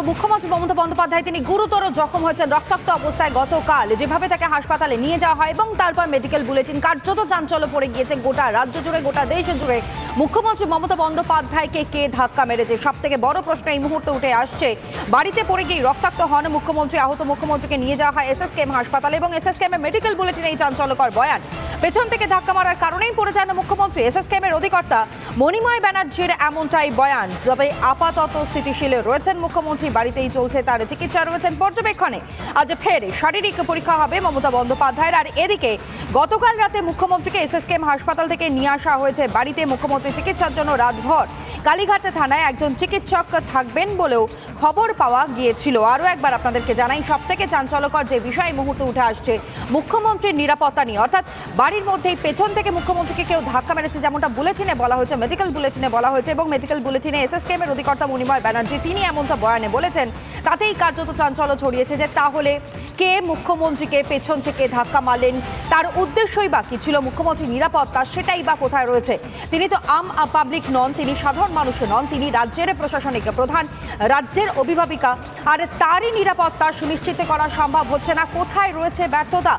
মুখ্যমন্ত্রী মমতা বন্দ্যোপাধ্যায় তিনি গুরুতর জখম হয়েছেন রক্তাক্ত অবস্থায় গতকাল যেভাবে তাকে হাসপাতালে নিয়ে যাওয়া হয় এবং তারপর মেডিকেল বুলেটিন কার্যত চাঞ্চল্য পড়ে গিয়েছে গোটা রাজ্য জুড়ে গোটা দেশ জুড়ে। মুখ্যমন্ত্রী মমতা বন্দ্যোপাধ্যায়কে কে ধাক্কা মেরেছে সব থেকে বড় প্রশ্ন এই মুহূর্তে উঠে আসছে। বাড়িতে পড়ে গিয়ে রক্তাক্ত হন মুখ্যমন্ত্রী। আহত মুখ্যমন্ত্রীকে নিয়ে যাওয়া হয় এসএসকেএম হাসপাতালে এবং এসএসকেএম মেডিকেল বুলেটিনে এই চাঞ্চল্যকর বয়ান। পেছন থেকে ধাক্কা মারার কারণেই পড়ে যান মুখ্যমন্ত্রী। এসএসকেএম এর অধিকর্তা মণিময় ব্যানার্জির এমনটাই বয়ান। তবে আপাতত স্থিতিশীল রয়েছেন মুখ্যমন্ত্রী, বাড়িতেই চলছে তার চিকিৎসা, রয়েছেন পর্যবেক্ষণে। আজ ফের শারীরিক পরীক্ষা হবে মমতা বন্দ্যোপাধ্যায়ের। আর এদিকে গতকাল রাতে মুখ্যমন্ত্রীকে এসএসকেএম হাসপাতাল থেকে নিয়ে আসা হয়েছে বাড়িতে মুখ্যমন্ত্রী চিকিৎসার জন্য। রাতভর কালীঘাট থানায় একজন চিকিৎসক থাকবেন বলেও খবর পাওয়া গিয়েছিল। আরও একবার আপনাদেরকে জানাই সব থেকে চাঞ্চল্যকর যে বিষয় মুহূর্তে উঠে আসছে মুখ্যমন্ত্রীর নিরাপত্তা নিয়ে। অর্থাৎ বাড়ির মধ্যেই পেছন থেকে মুখ্যমন্ত্রীকে কেউ ধাক্কা মেরেছে যেমনটা বুলেটিনে বলা হয়েছে, মেডিকেল বুলেটিনে বলা হয়েছে এবং মেডিকেল বুলেটিনে এসএসকেএম এর অধিকর্তা মণিময় ব্যানার্জি তিনি এমনটা বয়ানে বলেছেন। তাতেই কার্যত চাঞ্চল্য ছড়িয়েছে যে তাহলে কে মুখ্যমন্ত্রীকে পেছন থেকে ধাক্কা মারলেন, তার উদ্দেশ্যই বা কি ছিল, মুখ্যমন্ত্রীর নিরাপত্তা সেটাই বা কোথায় রয়েছে। তিনি তো আম পাবলিক নন, তিনি সাধারণ মানুষ নন, তিনি রাজ্যের প্রশাসনিক প্রধান, রাজ্যের অভিভাবিকা। আর তারই নিরাপত্তা সুনিশ্চিত করা সম্ভব হচ্ছে না। কোথায় রয়েছে ব্যর্থতা?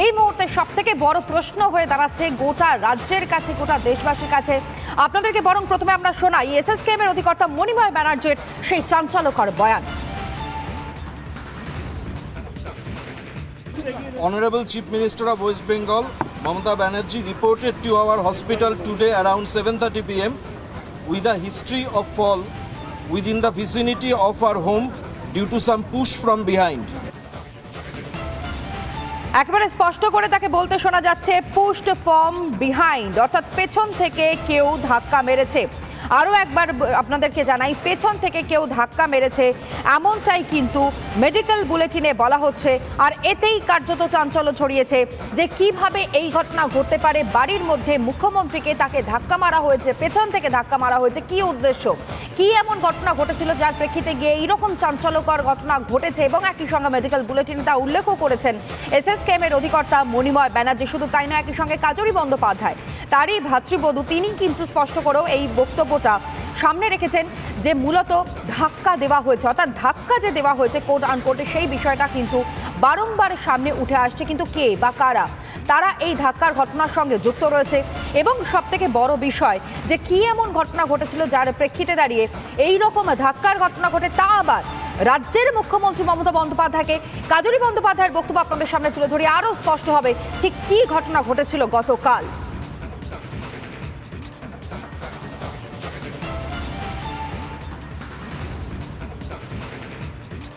এই মুহূর্তে সব থেকে বড় প্রশ্ন হয়ে দাঁড়াচ্ছে গোটা রাজ্যের কাছে, গোটা দেশবাসীর কাছে। আপনাদেরকে বরং প্রথমে আমরা শোনাই এসএসকেএম এর অধিকর্তা মণিময় ব্যানার্জির সেই চাঞ্চল্যকর বয়ান। Honorable Chief Minister of West Bengal, Mamata Banerjee, reported to our hospital today around 7:30 p.m. with a history of fall within the vicinity of our home due to some push from behind. একেবারে স্পষ্ট করে তাকে বলতে শোনা যাচ্ছে pushed from behind, অর্থাৎ পেছন থেকে কেউ ধাক্কা মেরেছে। আরও একবার আপনাদেরকে জানাই পেছন থেকে কেউ ধাক্কা মেরেছে এমনটাই কিন্তু মেডিকেল বুলেটিনে বলা হচ্ছে। আর এতেই কার্যত চাঞ্চল্য ছড়িয়েছে যে কিভাবে এই ঘটনা ঘটতে পারে। বাড়ির মধ্যে মুখ্যমন্ত্রীকে তাকে ধাক্কা মারা হয়েছে, পেছন থেকে ধাক্কা মারা হয়েছে, কি উদ্দেশ্য, কি এমন ঘটনা ঘটেছিল যার প্রেক্ষিতে গিয়ে এইরকম চাঞ্চল্যকর ঘটনা ঘটেছে। এবং একই সঙ্গে মেডিকেল বুলেটিনে তা উল্লেখও করেছেন এসএসকেএম এর অধিকর্তা মণিময় ব্যানার্জি। শুধু তাই নয়, একই সঙ্গে কাজরি বন্দ্যোপাধ্যায় তারই ভাতৃবধূ তিনি কিন্তু স্পষ্ট করেও এই বক্তব্যটা সামনে রেখেছেন যে মূলত ধাক্কা দেওয়া হয়েছে, অর্থাৎ ধাক্কা যে দেওয়া হয়েছে কোর্ট আনকোর্টে সেই বিষয়টা কিন্তু বারংবার সামনে উঠে আসছে। কিন্তু কে বা কারা তারা এই ধাক্কার ঘটনার সঙ্গে যুক্ত রয়েছে এবং সব থেকে বড় বিষয় যে কি এমন ঘটনা ঘটেছিল যার প্রেক্ষিতে দাঁড়িয়ে এই রকম ধাক্কার ঘটনা ঘটে, তা আবার রাজ্যের মুখ্যমন্ত্রী মমতা বন্দ্যোপাধ্যায়কে। কাজরি বন্দ্যোপাধ্যায়ের বক্তব্য আপনাদের সামনে তুলে ধরি, আরও স্পষ্ট হবে ঠিক কি ঘটনা ঘটেছিল গতকাল।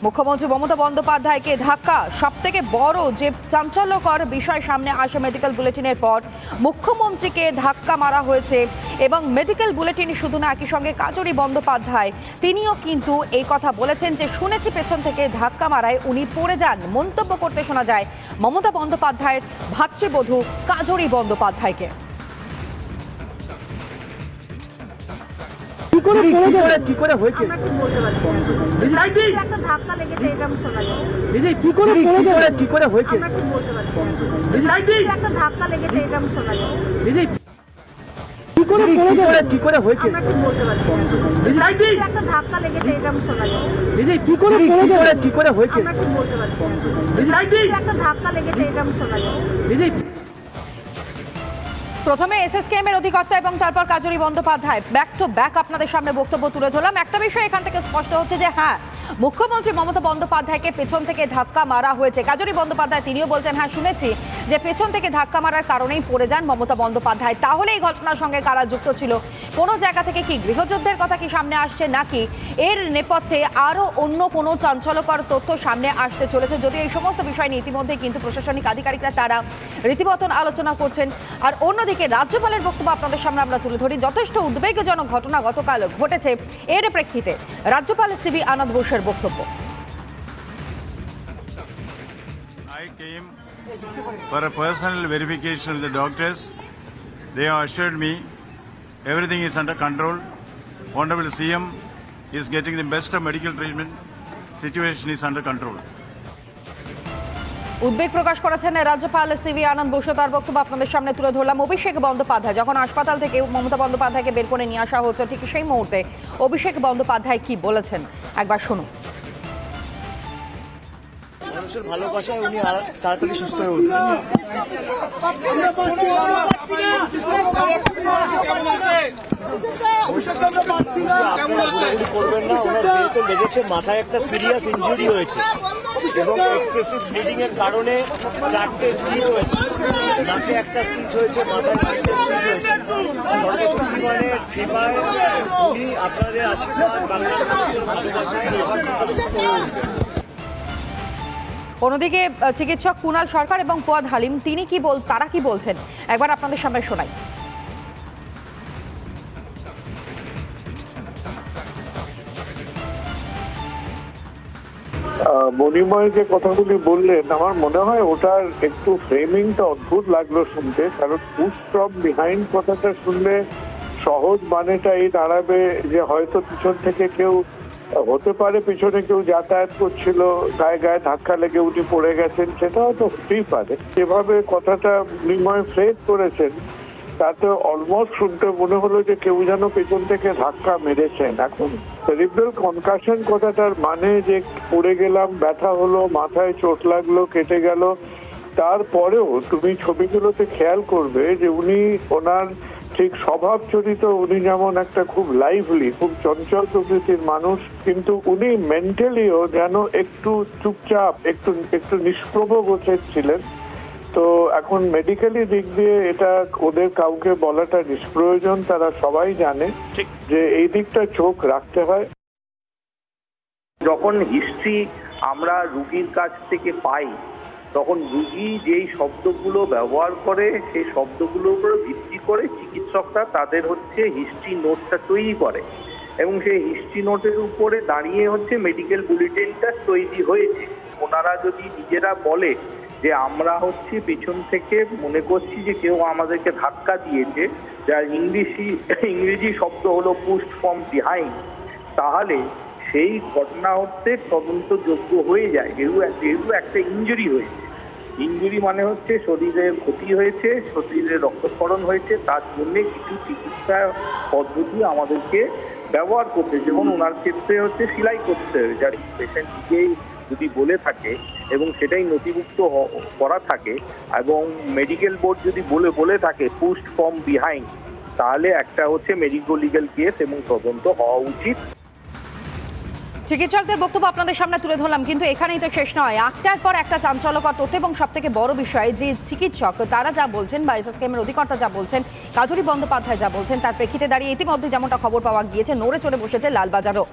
মুখ্যমন্ত্রী মমতা বন্দ্যোপাধ্যায়কে ধাক্কা, সব থেকে বড় যে চাঞ্চল্যকর বিষয় সামনে আসে মেডিকেল বুলেটিনের পর মুখ্যমন্ত্রীকে ধাক্কা মারা হয়েছে। এবং মেডিকেল বুলেটিন শুধু না, একই সঙ্গে কাজরি বন্দ্যোপাধ্যায় তিনিও কিন্তু এই কথা বলেছেন যে শুনেছি পেছন থেকে ধাক্কা মারায় উনি পড়ে যান। মন্তব্য করতে শোনা যায় মমতা বন্দ্যোপাধ্যায়ের ভাতৃবধূ কাজরি বন্দ্যোপাধ্যায়কে। কি করে হয়েছে একটা ধাক্কা লেগেছে, এটা আমি শোনা যাচ্ছে। কি করে হয়েছে আমরা ঠিক বলতে পারছি না। একটা ধাক্কা লেগেছে, এটা আমি শোনা যাচ্ছে। কি করে হয়েছে আমরা ঠিক বলতে পারছি না। একটা ধাক্কা লেগেছে, এটা আমি শোনা যাচ্ছে। কি করে হয়েছে আমরা ঠিক বলতে পারছি না। একটা ধাক্কা লেগেছে, এটা আমি শোনা যাচ্ছে। প্রথমে এসএসকেএম এর অধিকর্তা এবং তারপর Kajari Bandyopadhyay back to back আপনাদের সামনে বক্তব্য তুলে ধরলাম। একটা বিষয় এখান থেকে স্পষ্ট হচ্ছে যে হ্যাঁ, মুখ্যমন্ত্রী মমতা বন্দ্যোপাধ্যায়কে পেছন থেকে ধাক্কা মারা হয়েছে। কাজরি বন্দ্যোপাধ্যায় তিনিও বলছেন হ্যাঁ শুনেছি যে পেছন থেকে ধাক্কা মারার কারণেই পড়ে যান মমতা বন্দ্যোপাধ্যায়। তাহলে এই ঘটনার সঙ্গে কারা যুক্ত ছিল? কোনো জায়গা থেকে কি গৃহযুদ্ধের কথা কি সামনে আসছে, নাকি এর নেপথ্যে আরও অন্য কোনো চাঞ্চল্যকর তথ্য সামনে আসতে চলেছে? যদিও এই সমস্ত বিষয় নিয়ে ইতিমধ্যে কিন্তু প্রশাসনিক আধিকারিকরা তারা রীতিমতন আলোচনা করছেন। আর অন্যদিকে রাজ্যপালের বক্তব্য আপনাদের সামনে আমরা তুলে ধরি। যথেষ্ট উদ্বেগজনক ঘটনা গতকাল ঘটেছে, এর প্রেক্ষিতে রাজ্যপাল সিবি আনন্দ বোসের বক্তব্য। I came for a personal verification with the doctors. They have assured me everything is under control. Honorable CM is getting the best of medical treatment. Situation is under control. উদ্বেগ প্রকাশ করেছেন রাজ্যপাল CB আনন্দ বসু, তার বক্তব্য আপনাদের সামনে তুলে ধরলাম। অভিষেক বন্দ্যোপাধ্যায় যখন হাসপাতাল থেকে মমতা বন্দ্যোপাধ্যায়কে বের করে নিয়ে আসা হচ্ছে ঠিক সেই মুহূর্তে অভিষেক বন্দ্যোপাধ্যায় কি বলেছেন একবার শুনুন। মানুষের ভালোবাসায় উনি আর তাড়াতাড়ি সুস্থ হয়ে উঠবেন। আপনারা ঘোরাঘুরি করবেন না, ওনার যেহেতু লেগেছে মাথায় একটা সিরিয়াস ইনজুরি হয়েছে এবং এক্সেসিভ ব্লিডিং এর কারণে 4টে স্টিচ হয়েছে, নাকে একটা স্টিচ হয়েছে, মাথায় 4টে স্টিচ হয়েছে। সর্বশক্তি মানে কৃপায় উনি আপনাদের আশীর্বাদ বাংলার মানুষের ভালোবাসায় সুস্থ হয়ে উঠবেন। অন্যদিকে চিকিৎসক কুণাল সরকার এবং ফুয়াদ হালিম তারা কি বলছেন একবার আপনাদের সামনে শোনাই। মণিময় যে কথাগুলি বললেন আমার মনে হয় ওটার একটু ফ্রেমিংটা অদ্ভুত লাগলো শুনতে, কারণ পুশ ফ্রম বিহাইন্ড কথাটা শুনলে সহজ মানেটা এই দাঁড়াবে যে হয়তো পিছন থেকে কেউ হতে পারে, পিছনে কেউ যাতায়াত করছিল, গায়ে গায়ে ধাক্কা লেগে উঠে পড়ে গেছেন, সেটা হয়তো হতেই পারে। যেভাবে কথাটা মণিময় ফ্রেজ করেছেন তাতে অলমোস্ট শুনতে মনে হলো যে কেউ যেন পেছন থেকে ধাক্কা মেরেছেন। এখন সেরিব্রাল কনকাশন কথাটার মানে যে পড়ে গেলাম, ব্যথা হলো, মাথায় চোট লাগলো, কেটে গেল, তারপরেও তুমি ছবিগুলোতে খেয়াল করবে যে উনি ওনার ঠিক স্বভাব চরিত, উনি যেমন একটা খুব লাইভলি, খুব চঞ্চল প্রকৃতির মানুষ, কিন্তু উনি মেন্টালিও যেন একটু চুপচাপ, একটু নিষ্প্রভ গোছের ছিলেন। তো এখন মেডিকেলি দিক দিয়ে এটা ওদের কাউকে বলাটা নিষ্প্রয়োজন, তারা সবাই জানে যে এই দিকটা চোখ রাখতে হয়। যখন হিস্ট্রি আমরা রুগীর কাছ থেকে পাই তখন রুগী যেই শব্দগুলো ব্যবহার করে সেই শব্দগুলোর উপরে ভিত্তি করে চিকিৎসকরা তাদের হিস্ট্রি নোটটা তৈরি করে এবং সেই হিস্ট্রি নোটের উপরে দাঁড়িয়ে মেডিকেল বুলেটিনটা তৈরি হয়েছে। ওনারা যদি নিজেরা বলে যে আমরা পিছন থেকে মনে করছি যে কেউ আমাদেরকে ধাক্কা দিয়েছে, যার ইংরেজি শব্দ হলো পুশড ফ্রম বিহাইন্ড, তাহলে সেই ঘটনা তদন্তযোগ্য হয়ে যায়। যেহেতু একটা ইনজুরি হয়েছে, ইনজুরি মানে শরীরের ক্ষতি হয়েছে, শরীরে রক্তক্ষরণ হয়েছে, তার জন্য কিছু চিকিৎসা পদ্ধতি আমাদেরকে ব্যবহার করতে, যেমন ওনার ক্ষেত্রে সেলাই করতে হবে, যার পেশেন্ট নিজেই যদি বলে থাকে এবং সেটাই নথিভুক্ত করা থাকে এবং মেডিকেল বোর্ড যদি বলে থাকে পুশড ফ্রম বিহাইন্ড, তাহলে একটা মেডিকো লিগ্যাল কেস এবং তদন্ত হওয়া উচিত। চিকিৎসকদের বক্তব্য আপনাদের সামনে তুলে ধরলাম, কিন্তু এখানেই তো শেষ নয়। একটার পর একটা চাঞ্চল্যকর তথ্য এবং সবথেকে বড় বিষয় যে চিকিৎসক তারা যা বলছেন বা এসএসকেএমের অধিকর্তা যা বলছেন, কাজরি বন্দ্যোপাধ্যায় যা বলছেন, তার প্রেক্ষিতে দাঁড়িয়ে ইতিমধ্যে যেমনটা খবর পাওয়া গিয়েছে নড়ে চড়ে বসেছে লালবাজারও।